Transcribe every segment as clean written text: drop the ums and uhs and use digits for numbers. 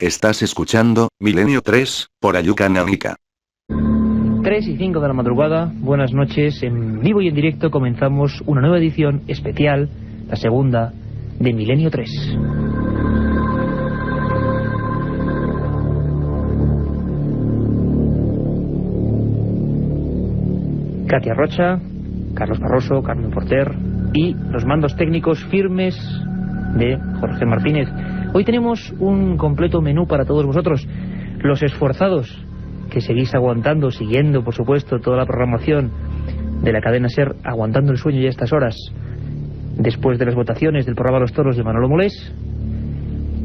Estás escuchando Milenio 3, por Ayuca Náutica. 3:05 de la madrugada, buenas noches, en vivo y en directo comenzamos una nueva edición especial, la segunda de Milenio 3. Katia Rocha, Carlos Barroso, Carmen Porter y los mandos técnicos firmes de Jorge Martínez. Hoy tenemos un completo menú para todos vosotros, los esforzados que seguís aguantando, siguiendo por supuesto toda la programación de la cadena SER, aguantando el sueño ya a estas horas, después de las votaciones del programa Los Toros de Manolo Molés,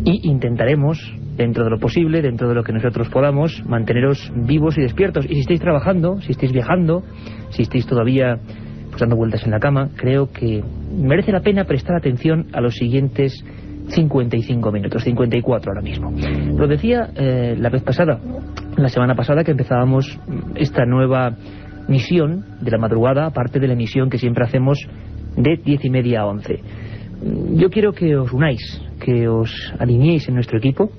y intentaremos, dentro de lo posible, dentro de lo que nosotros podamos, manteneros vivos y despiertos. Y si estáis trabajando, si estáis viajando, si estáis todavía pues dando vueltas en la cama, creo que merece la pena prestar atención a los siguientes 55 minutos, 54 ahora mismo. Lo decía la semana pasada, que empezábamos esta nueva misión de la madrugada, aparte de la emisión que siempre hacemos de 10:30 a 11. Yo quiero que os unáis, que os alineéis en nuestro equipo,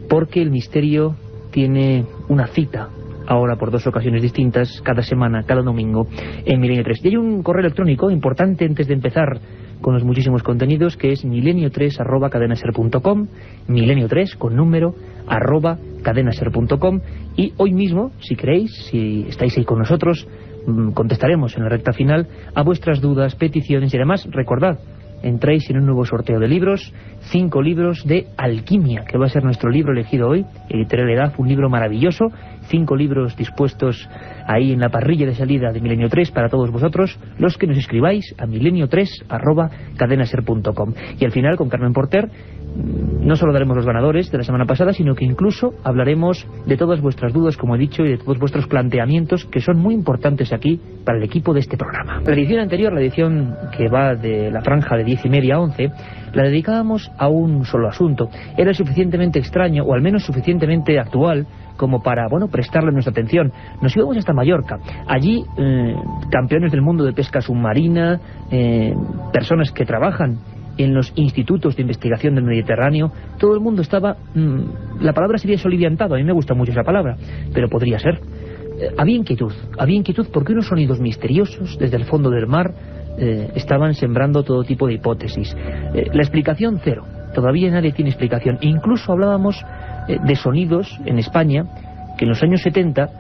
porque el misterio tiene una cita ahora por 2 ocasiones distintas, cada semana, cada domingo, en Milenio 3. Y hay un correo electrónico importante antes de empezar con los muchísimos contenidos, que es milenio3@cadenaser.com, milenio3 con número @cadenaser.com. Y hoy mismo, si queréis, si estáis ahí con nosotros, contestaremos en la recta final a vuestras dudas, peticiones, y además recordad, entráis en un nuevo sorteo de libros, 5 libros de alquimia, que va a ser nuestro libro elegido hoy, Editorial Edad, un libro maravilloso, 5 libros dispuestos ahí en la parrilla de salida de Milenio 3 para todos vosotros, los que nos escribáis a milenio3@cadenaser.com. Y al final, con Carmen Porter, no solo daremos los ganadores de la semana pasada, sino que incluso hablaremos de todas vuestras dudas, como he dicho, y de todos vuestros planteamientos, que son muy importantes aquí para el equipo de este programa. La edición anterior, la edición que va de la franja de 10:30 a 11, la dedicábamos a un solo asunto. Era suficientemente extraño, o al menos suficientemente actual, como para, prestarle nuestra atención. Nos íbamos hasta Mallorca. Allí, campeones del mundo de pesca submarina, personas que trabajan en los institutos de investigación del Mediterráneo, todo el mundo estaba, la palabra sería soliviantado, a mí me gusta mucho esa palabra, pero podría ser. Había inquietud porque unos sonidos misteriosos desde el fondo del mar estaban sembrando todo tipo de hipótesis. La explicación cero, todavía nadie tiene explicación. E incluso hablábamos de sonidos en España, que en los años 70,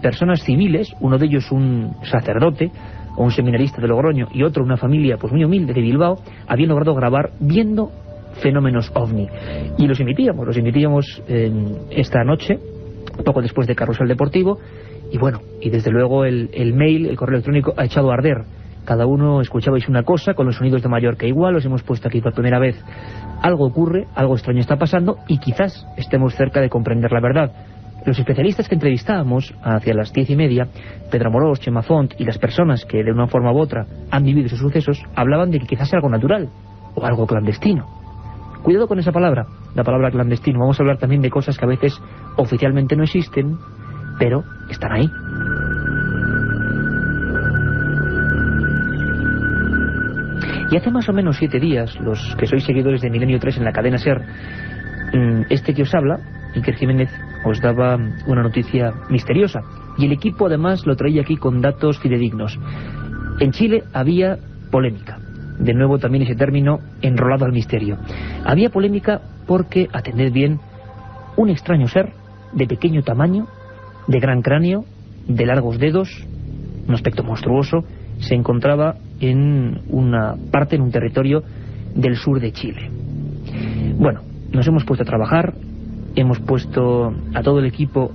personas civiles, uno de ellos un sacerdote, o un seminarista de Logroño, y otro una familia pues muy humilde de Bilbao, habían logrado grabar viendo fenómenos ovni. Y los emitíamos esta noche, poco después de Carrusel Deportivo, y desde luego el mail, el correo electrónico ha echado a arder. Cada uno escuchabais una cosa con los sonidos de Mallorca. Igual os hemos puesto aquí por primera vez. Algo ocurre, algo extraño está pasando, y quizás estemos cerca de comprender la verdad. Los especialistas que entrevistábamos hacia las 10:30, Pedro Amorós, Chema Font y las personas que de una forma u otra han vivido esos sucesos, hablaban de que quizás sea algo natural o algo clandestino. Cuidado con esa palabra, la palabra clandestino. Vamos a hablar también de cosas que a veces oficialmente no existen, pero están ahí. Y hace más o menos 7 días, los que sois seguidores de Milenio 3 en la cadena SER, este que os habla, Iker Jiménez, os daba una noticia misteriosa, y el equipo además lo traía aquí con datos fidedignos. En Chile había polémica, de nuevo también ese término enrolado al misterio. Había polémica porque, atended bien, un extraño ser de pequeño tamaño, de gran cráneo, de largos dedos, un aspecto monstruoso, se encontraba en una parte, en un territorio del sur de Chile. Nos hemos puesto a trabajar, hemos puesto a todo el equipo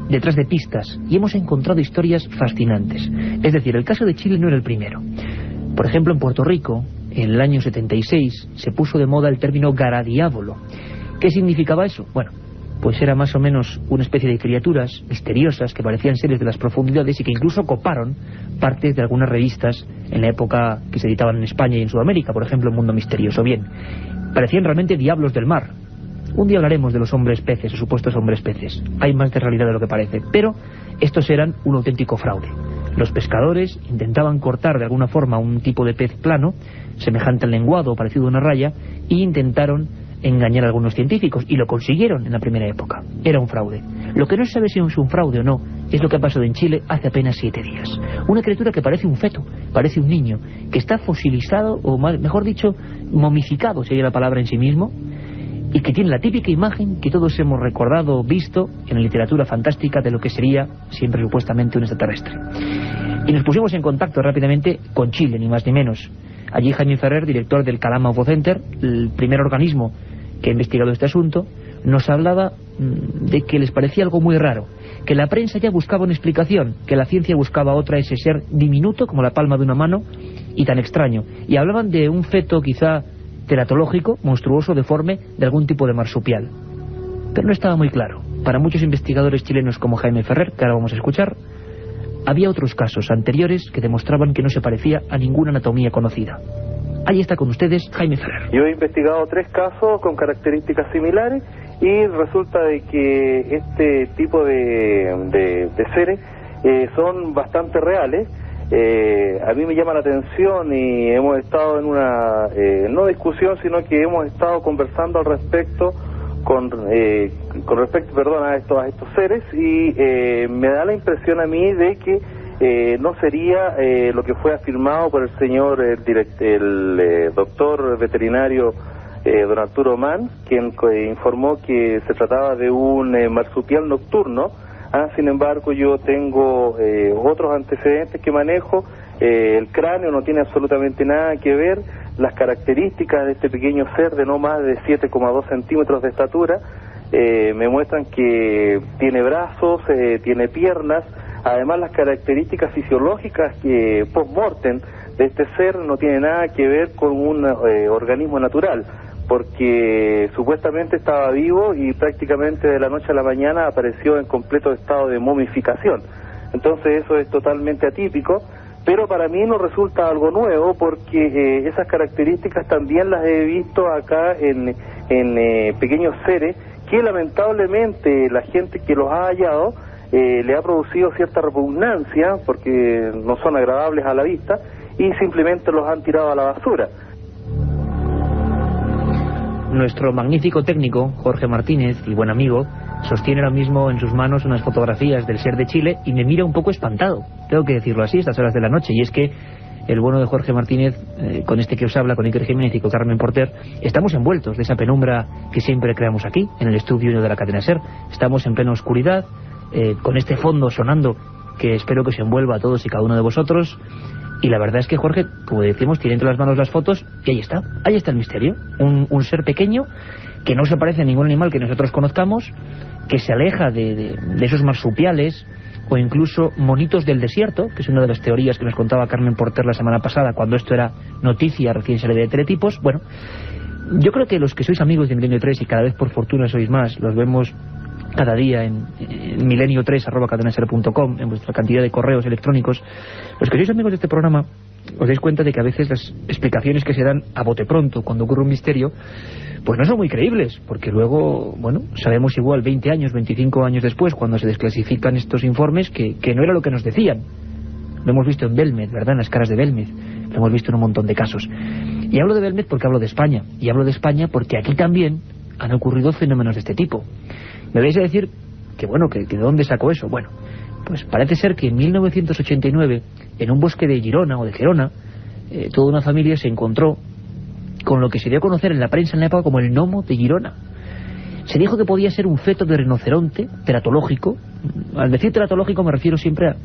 detrás de pistas y hemos encontrado historias fascinantes. Es decir, el caso de Chile no era el primero. Por ejemplo, en Puerto Rico, en el año 76, se puso de moda el término garadiábolo. ¿Qué significaba eso? Pues era más o menos una especie de criaturas misteriosas que parecían seres de las profundidades y que incluso coparon partes de algunas revistas en la época que se editaban en España y en Sudamérica, por ejemplo, Mundo Misterioso. Bien, parecían realmente diablos del mar. Un día hablaremos de los hombres peces, o supuestos hombres peces. Hay más de realidad de lo que parece, pero estos eran un auténtico fraude. Los pescadores intentaban cortar de alguna forma un tipo de pez plano, semejante al lenguado o parecido a una raya, e intentaron engañar a algunos científicos, y lo consiguieron en la primera época. Era un fraude. Lo que no se sabe si es un fraude o no es lo que ha pasado en Chile hace apenas 7 días. Una criatura que parece un feto, parece un niño, que está fosilizado, o mejor dicho, momificado, sería la palabra en sí mismo, y que tiene la típica imagen que todos hemos recordado o visto en la literatura fantástica de lo que sería siempre supuestamente un extraterrestre. Y nos pusimos en contacto rápidamente con Chile, ni más ni menos. Allí Jaime Ferrer, director del Calama UFO Center, el primer organismo que ha investigado este asunto, nos hablaba de que les parecía algo muy raro, que la prensa ya buscaba una explicación, que la ciencia buscaba otra, ese ser diminuto como la palma de una mano y tan extraño. Y hablaban de un feto quizá teratológico, monstruoso, deforme, de algún tipo de marsupial. Pero no estaba muy claro. Para muchos investigadores chilenos como Jaime Ferrer, que ahora vamos a escuchar, había otros casos anteriores que demostraban que no se parecía a ninguna anatomía conocida. Ahí está con ustedes Jaime Ferrer. Yo he investigado 3 casos con características similares y resulta de que este tipo de seres son bastante reales. A mí me llama la atención y hemos estado en una, no discusión, sino que hemos estado conversando al respecto con respecto a estos seres, y me da la impresión a mí de que no sería lo que fue afirmado por el señor el doctor veterinario don Arturo Mann, quien informó que se trataba de un marsupial nocturno. Sin embargo, yo tengo otros antecedentes que manejo. El cráneo no tiene absolutamente nada que ver. Las características de este pequeño ser de no más de 7,2 centímetros de estatura me muestran que tiene brazos, tiene piernas. Además, las características fisiológicas que post-mortem de este ser no tiene nada que ver con un organismo natural, porque supuestamente estaba vivo y prácticamente de la noche a la mañana apareció en completo estado de momificación. Entonces eso es totalmente atípico, pero para mí no resulta algo nuevo, porque esas características también las he visto acá en pequeños seres que lamentablemente la gente que los ha hallado le ha producido cierta repugnancia, porque no son agradables a la vista, y simplemente los han tirado a la basura. Nuestro magnífico técnico, Jorge Martínez, y buen amigo, sostiene ahora mismo en sus manos unas fotografías del ser de Chile y me mira un poco espantado, tengo que decirlo así, a estas horas de la noche. Y es que el bueno de Jorge Martínez, con este que os habla, con Iker Jiménez y con Carmen Porter, estamos envueltos de esa penumbra que siempre creamos aquí, en el estudio de la cadena SER. Estamos en plena oscuridad, con este fondo sonando que espero que se envuelva a todos y cada uno de vosotros. Y la verdad es que Jorge, como decimos, tiene entre las manos las fotos y ahí está el misterio. Un ser pequeño que no se parece a ningún animal que nosotros conozcamos, que se aleja de esos marsupiales o incluso monitos del desierto, que es una de las teorías que nos contaba Carmen Porter la semana pasada, cuando esto era noticia recién salida de Teletipos. Bueno, yo creo que los que sois amigos de Milenio 3, y cada vez por fortuna sois más, los vemos cada día en milenio3@cadenaser.com, en vuestra cantidad de correos electrónicos, los que sois amigos de este programa os dais cuenta de que a veces las explicaciones que se dan a bote pronto cuando ocurre un misterio pues no son muy creíbles, porque luego, bueno, sabemos igual 20 años, 25 años después, cuando se desclasifican estos informes, que no era lo que nos decían. Lo hemos visto en Belmed, ¿verdad?, en las caras de Belmed, lo hemos visto en un montón de casos. Y hablo de Belmed porque hablo de España, y hablo de España porque aquí también han ocurrido fenómenos de este tipo. Me vais a decir que bueno, que de dónde sacó eso. Bueno, pues parece ser que en 1989, en un bosque de Girona o de Gerona, toda una familia se encontró con lo que se dio a conocer en la prensa en la época como el gnomo de Girona. Se dijo que podía ser un feto de rinoceronte teratológico. Al decir teratológico me refiero siempre a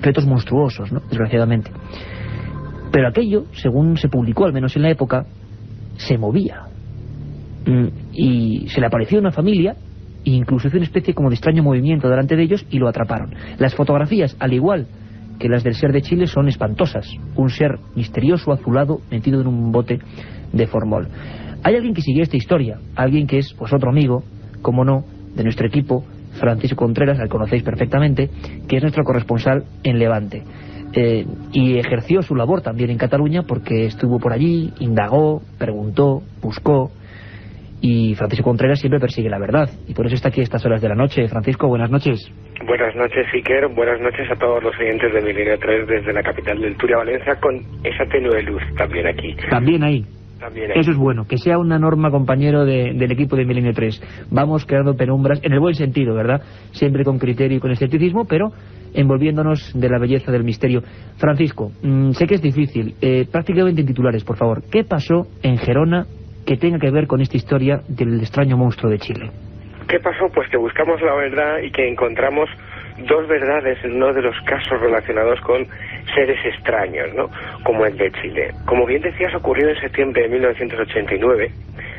fetos monstruosos, ¿no?, desgraciadamente. Pero aquello, según se publicó al menos en la época, se movía. Y se le apareció a una familia e incluso hizo una especie como de extraño movimiento delante de ellos y lo atraparon. Las fotografías, al igual que las del ser de Chile, son espantosas. Un ser misterioso, azulado, metido en un bote de formol. Hay alguien que sigue esta historia, alguien que es pues otro amigo, como no, de nuestro equipo, Francisco Contreras, al conocéis perfectamente, que es nuestro corresponsal en Levante. Y ejerció su labor también en Cataluña, porque estuvo por allí, indagó, preguntó, buscó. Y Francisco Contreras siempre persigue la verdad, y por eso está aquí a estas horas de la noche. Francisco, buenas noches. Buenas noches, Iker. Buenas noches a todos los oyentes de Milenio 3 desde la capital del Turia, Valencia, con esa tenue luz también aquí. También ahí. Eso es bueno, que sea una norma, compañero, del equipo de Milenio 3. Vamos creando penumbras, en el buen sentido, ¿verdad? Siempre con criterio y con escepticismo, pero envolviéndonos de la belleza del misterio. Francisco, sé que es difícil, prácticamente en titulares, por favor. ¿Qué pasó en Gerona que tenga que ver con esta historia del extraño monstruo de Chile? ¿Qué pasó? Pues que buscamos la verdad y que encontramos dos verdades en uno de los casos relacionados con seres extraños, ¿no? Como el de Chile. Como bien decías, ocurrió en septiembre de 1989,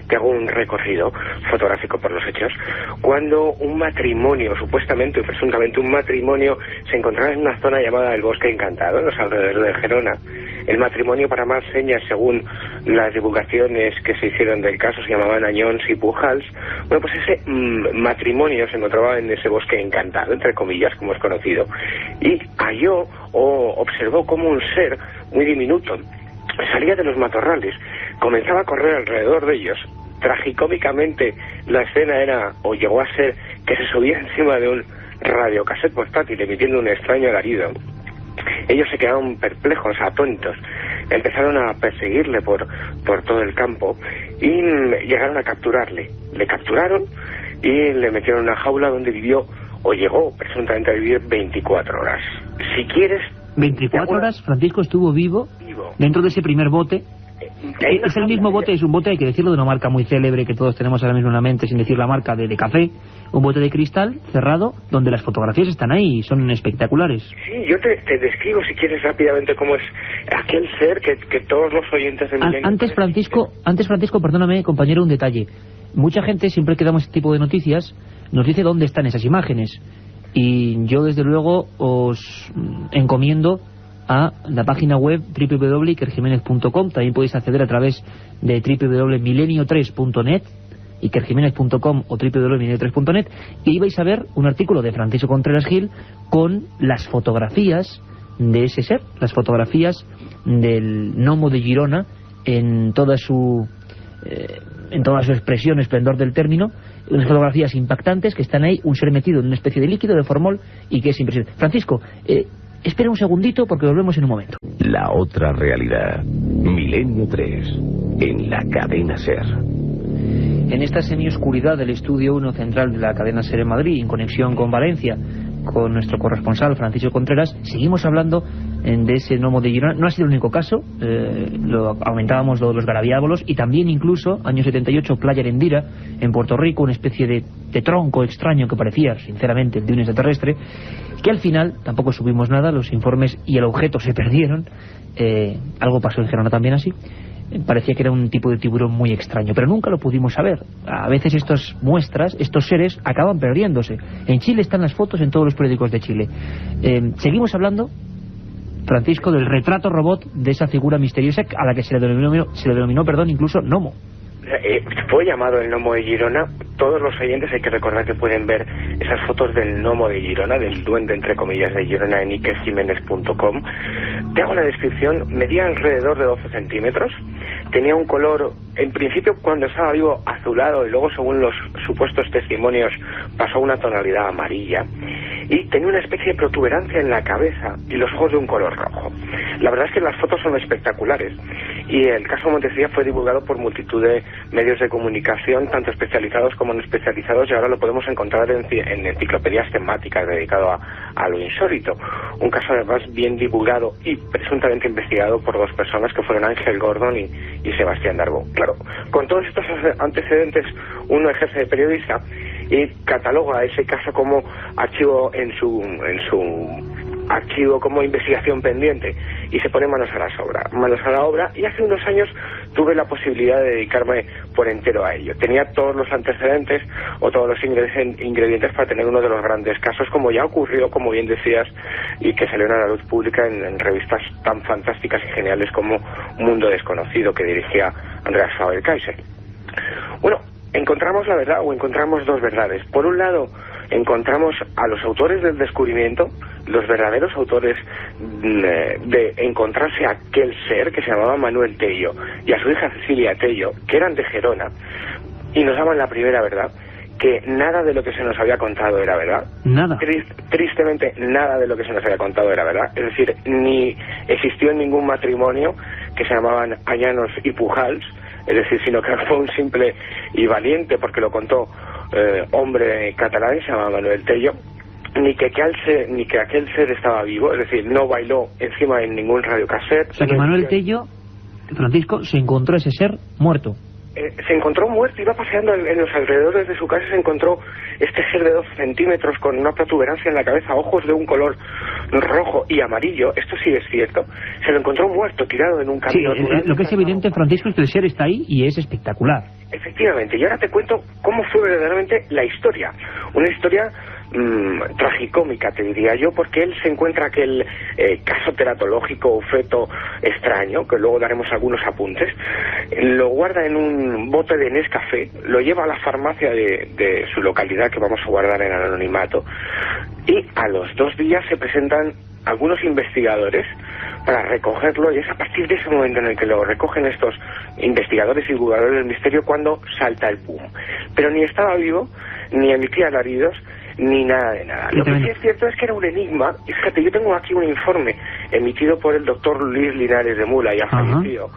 que hago un recorrido fotográfico por los hechos, cuando un matrimonio, supuestamente y presuntamente un matrimonio, se encontraba en una zona llamada el Bosque Encantado, en los alrededores de Gerona. El matrimonio, para más señas, según las divulgaciones que se hicieron del caso, se llamaban Añons y Pujals. Bueno, pues ese matrimonio se encontraba en ese Bosque Encantado, entre comillas, como es conocido, y halló o observó como un ser muy diminuto salía de los matorrales, comenzaba a correr alrededor de ellos. Tragicómicamente la escena era, o llegó a ser, que se subía encima de un radiocassette portátil emitiendo un extraño alarido. Ellos se quedaron perplejos, atónitos. Empezaron a perseguirle por todo el campo y llegaron a capturarle. Le capturaron y le metieron en una jaula donde vivió, o llegó presuntamente a vivir 24 horas. Si quieres... 24 horas, Francisco estuvo vivo dentro de ese primer bote. Es el mismo bote, es un bote, hay que decirlo, de una marca muy célebre que todos tenemos ahora mismo en la mente, sin decir la marca, de café. Un bote de cristal cerrado donde las fotografías están ahí y son espectaculares. Sí, yo te describo, si quieres, rápidamente cómo es aquel ser que todos los oyentes de Milenio... Antes, Francisco, perdóname, compañero, un detalle. Mucha gente, siempre que damos este tipo de noticias, nos dice dónde están esas imágenes. Y yo, desde luego, os encomiendo a la página web www.ikerjimenez.com. También podéis acceder a través de www.milenio3.net, ikerjimenez.com o www.milenio3.net, y ahí vais a ver un artículo de Francisco Contreras Gil con las fotografías de ese ser, las fotografías del gnomo de Girona en toda su expresión, esplendor del término. Unas fotografías impactantes que están ahí, un ser metido en una especie de líquido, de formol, y que es impresionante. Francisco, espera un segundito porque volvemos en un momento. La otra realidad. Milenio 3, en la cadena SER. En esta semioscuridad del estudio 1 central de la cadena SER en Madrid, en conexión con Valencia, con nuestro corresponsal Francisco Contreras, seguimos hablando de ese gnomo de Girona. No ha sido el único caso, aumentábamos lo de los garabiábolos, y también incluso, año 78, Playa Arendira, en Puerto Rico, una especie de tronco extraño que parecía, sinceramente, el de un extraterrestre, que al final tampoco subimos nada, los informes y el objeto se perdieron. Algo pasó en Gerona también así. Parecía que era un tipo de tiburón muy extraño, pero nunca lo pudimos saber. A veces estas muestras, estos seres, acaban perdiéndose. En Chile están las fotos en todos los periódicos de Chile. Seguimos hablando, Francisco, del retrato robot de esa figura misteriosa a la que se le denominó, incluso gnomo. Fue llamado el gnomo de Girona. Todos los oyentes hay que recordar que pueden ver esas fotos del gnomo de Girona, del duende entre comillas de Girona, en ikerjimenez.com. Te hago la descripción. Medía alrededor de 12 centímetros, tenía un color, en principio cuando estaba vivo, azulado, y luego según los supuestos testimonios pasó a una tonalidad amarilla, y tenía una especie de protuberancia en la cabeza y los ojos de un color rojo. La verdad es que las fotos son espectaculares, y el caso Montecilla fue divulgado por multitud de medios de comunicación, tanto especializados como no especializados, y ahora lo podemos encontrar en enciclopedias temáticas dedicado a lo insólito. Un caso además bien divulgado y presuntamente investigado por dos personas que fueron Ángel Gordon y Sebastián Darbo. Claro, con todos estos antecedentes uno ejerce de periodista y cataloga ese caso como archivo en su archivo, como investigación pendiente, y se pone manos a la obra, y hace unos años tuve la posibilidad de dedicarme por entero a ello. Tenía todos los antecedentes o todos los ingredientes para tener uno de los grandes casos, como ya ocurrió, como bien decías, y que salieron a la luz pública en revistas tan fantásticas y geniales como Mundo Desconocido, que dirigía Andreas Faber-Kaiser. Bueno, encontramos la verdad, o encontramos dos verdades. Por un lado, encontramos a los autores del descubrimiento, los verdaderos autores de encontrarse a aquel ser que se llamaba Manuel Tello y a su hija Cecilia Tello, que eran de Gerona, y nos daban la primera verdad, que nada de lo que se nos había contado era verdad. Nada. Tristemente, nada de lo que se nos había contado era verdad. Es decir, ni existió ningún matrimonio que se llamaban Añanos y Pujals, es decir, sino que fue un simple y valiente, porque lo contó hombre catalán, se llama Manuel Tello, ni que aquel ser estaba vivo, es decir, no bailó encima de ningún radiocassette. O sea que Manuel Tello, Francisco, se encontró ese ser muerto. Se encontró muerto, iba paseando en los alrededores de su casa, se encontró este ser de 12 centímetros con una protuberancia en la cabeza, ojos de un color rojo y amarillo, esto sí es cierto, se lo encontró muerto, tirado en un camino. Sí, lo que es evidente, Francisco, es que el ser está ahí y es espectacular. Efectivamente, y ahora te cuento cómo fue verdaderamente la historia, una historia tragicómica, te diría yo, porque él se encuentra aquel caso teratológico o feto extraño, que luego daremos algunos apuntes, lo guarda en un bote de Nescafé, lo lleva a la farmacia de su localidad, que vamos a guardar en anonimato, y a los 2 días se presentan algunos investigadores para recogerlo, y es a partir de ese momento en el que lo recogen estos investigadores y divulgadores del misterio cuando salta el boom. Pero ni estaba vivo, ni emitía alaridos, ni nada de nada. Lo que sí es cierto es que era un enigma, y fíjate, yo tengo aquí un informe emitido por el doctor Luis Linares de Mula, ya fallecido,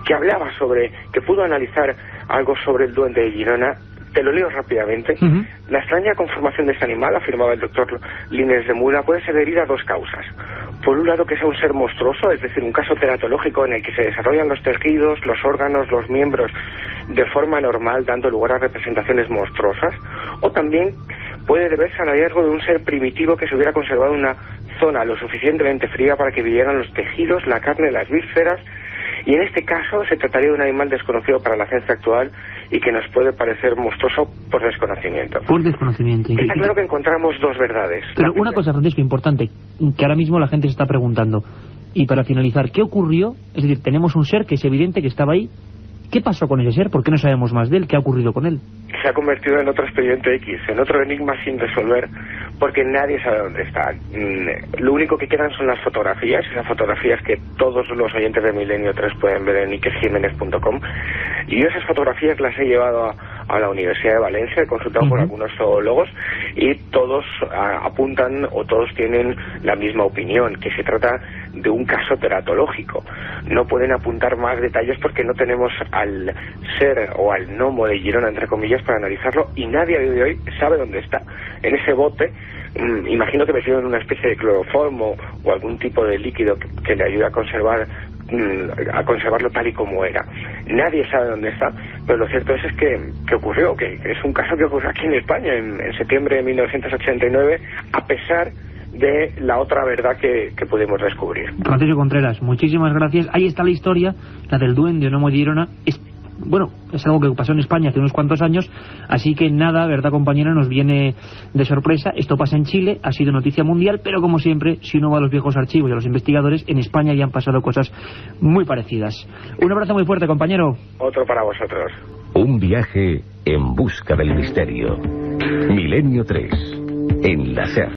que hablaba sobre, que pudo analizar algo sobre el duende de Girona. Te lo leo rápidamente. La extraña conformación de este animal, afirmaba el doctor Linares de Mula, puede ser debida a 2 causas. Por un lado, que sea un ser monstruoso, es decir, un caso teratológico en el que se desarrollan los tejidos, los órganos, los miembros de forma normal, dando lugar a representaciones monstruosas, o también puede deberse al hallazgo de un ser primitivo que se hubiera conservado en una zona lo suficientemente fría para que vivieran los tejidos, la carne, las vísceras, y en este caso se trataría de un animal desconocido para la ciencia actual y que nos puede parecer monstruoso por desconocimiento. Por desconocimiento. Está claro que encontramos 2 verdades. Pero una cosa, Francisco, importante, que ahora mismo la gente se está preguntando, y para finalizar, ¿qué ocurrió? Es decir, tenemos un ser que es evidente que estaba ahí. ¿Qué pasó con ese ser? ¿Por qué no sabemos más de él? ¿Qué ha ocurrido con él? Se ha convertido en otro expediente X, en otro enigma sin resolver, porque nadie sabe dónde está. Lo único que quedan son las fotografías, esas fotografías que todos los oyentes de Milenio 3 pueden ver en ikerjimenez.com, y yo esas fotografías las he llevado a la Universidad de Valencia, he consultado con algunos zoólogos, y todos apuntan, o todos tienen la misma opinión, que se trata de un caso teratológico. No pueden apuntar más detalles porque no tenemos al ser o al gnomo de Girona, entre comillas, para analizarlo, y nadie a día de hoy sabe dónde está. En ese bote, imagino que metido en una especie de cloroformo o algún tipo de líquido que le ayude a conservarlo tal y como era. Nadie sabe dónde está, pero lo cierto es que ocurrió, que es un caso que ocurrió aquí en España en septiembre de 1989, a pesar de la otra verdad que pudimos descubrir. Francisco Contreras, muchísimas gracias. Ahí está la historia, la del duende o gnomo de Girona. Bueno, es algo que pasó en España hace unos cuantos años, así que nada, verdad compañera, nos viene de sorpresa. Esto pasa en Chile, ha sido noticia mundial, pero como siempre, si uno va a los viejos archivos y a los investigadores, en España ya han pasado cosas muy parecidas. Un abrazo muy fuerte, compañero. Otro para vosotros. Un viaje en busca del misterio. Milenio 3, en la SER.